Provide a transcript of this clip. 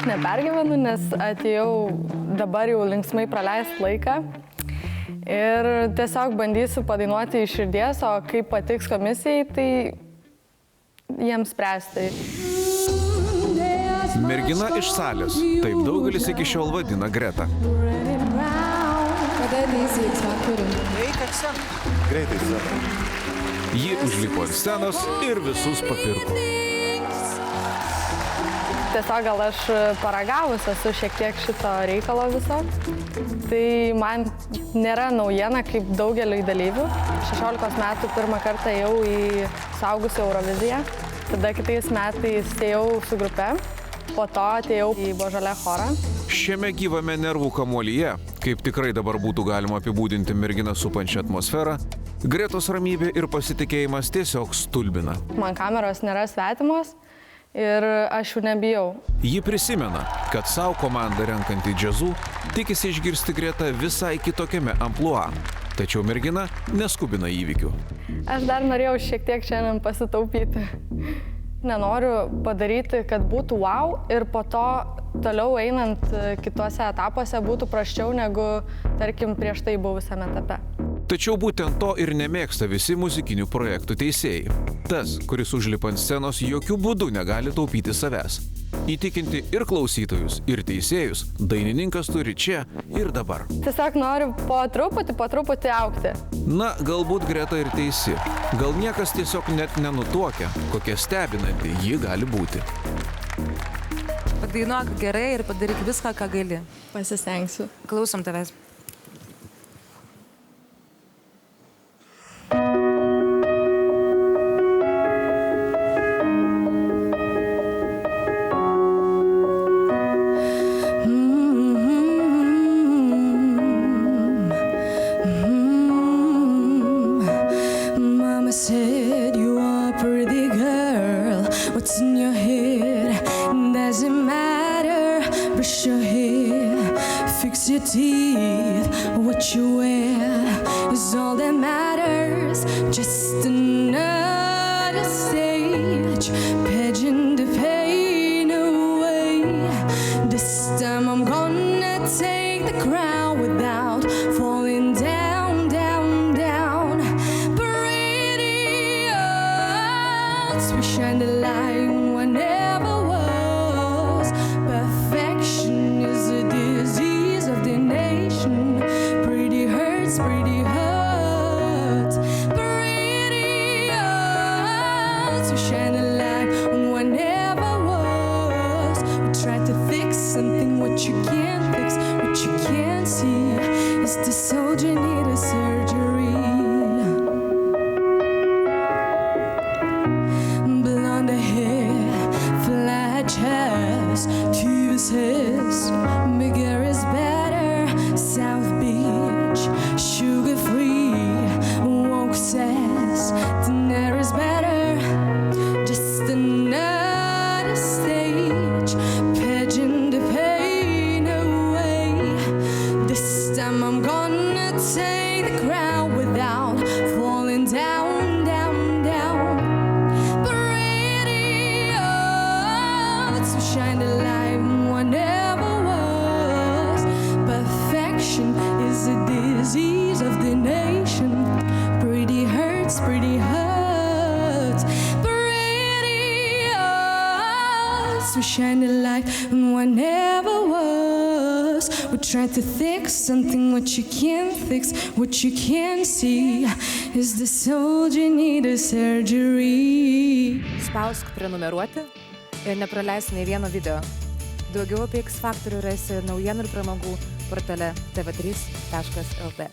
daug nepergyvenu, nes atėjau dabar jau linksmai praleisti laiką. Ir tiesiog bandysiu padainuoti iš širdies, o kaip patiks komisijai, tai jiems spręsti. Mergina iš salės. Taip daugelis iki šiol vadina Gretą. Kada ateisi į X-Faktorių? Greitai sceną. Ji užlipo ant scenos ir visus papirko. Tiesiog gal aš paragavus esu šiek tiek šito reikalo viso. Tai man nėra naujiena kaip daugeliui dalyvių. 16 metų pirmą kartą ėjau į suaugusių Euroviziją. Tada kitais metais ėjau su grupe. Po to atėjau į Božolę chorą. Šiame gyvame nervų kamuolyje, kaip tikrai dabar būtų galima apibūdinti merginą supančią atmosferą, Gretos ramybė ir pasitikėjimas tiesiog stulbina. Man kameros nėra svetimos ir aš jų nebijau. Ji prisimena, kad savo komandą renkantį džiazų tikisi išgirsti Gretą visai kitokiame amplua. Tačiau mergina neskubina įvykių. Aš dar norėjau šiek tiek šiandien pasitaupyti. Nenoriu padaryti, kad būtų wow ir po to toliau einant kitose etapuose būtų prasčiau negu, tarkim, prieš tai buvusiame etape. Tačiau būtent to ir nemėgsta visi muzikinių projektų teisėjai. Tas, kuris užlipa ant scenos, jokių būdų negali taupyti savęs. Įtikinti ir klausytojus, ir teisėjus, dainininkas turi čia ir dabar. Tiesiog noriu po truputį augti. Na, galbūt Greta ir teisi. Gal niekas tiesiog net nenutuokia, kokia stebinanti ji gali būti. Padainuok gerai ir padaryk viską, ką gali. Pasistengsiu. Klausom tavęs. Said you are a pretty girl. What's in your head? Doesn't matter. Brush your hair, fix your teeth. What you wear is all that matters. Just another stage, pageant the pain away. This time I'm gonna take the crown without falling down, down, down. We shine the light one never was. Perfection is a disease of the nation. Pretty hurts, pretty hurts, pretty hurts. We shine the light one never was. We try to fix something what you can't fix, what you can't see. Is the soldier need a surgery? His bigger is better. South Beach, sugar free. Woke says dinner is better. Just another stage, pageant the pain away. This time I'm gonna take the crown without falling down, down, down. Pretty hearts, we shine the light. Never was. Perfection is a disease of the nation. Pretty hurts, pretty hurts, pretty hurts. We shine the light on what never was. We try to fix something what you can't fix, what you can't see. Is the soldier need a surgery? Spausk prenumeruoti ir nepraleisi nei vieno video. Daugiau apie X Faktorių rasi naujienų ir pramogų portale tv3.lt.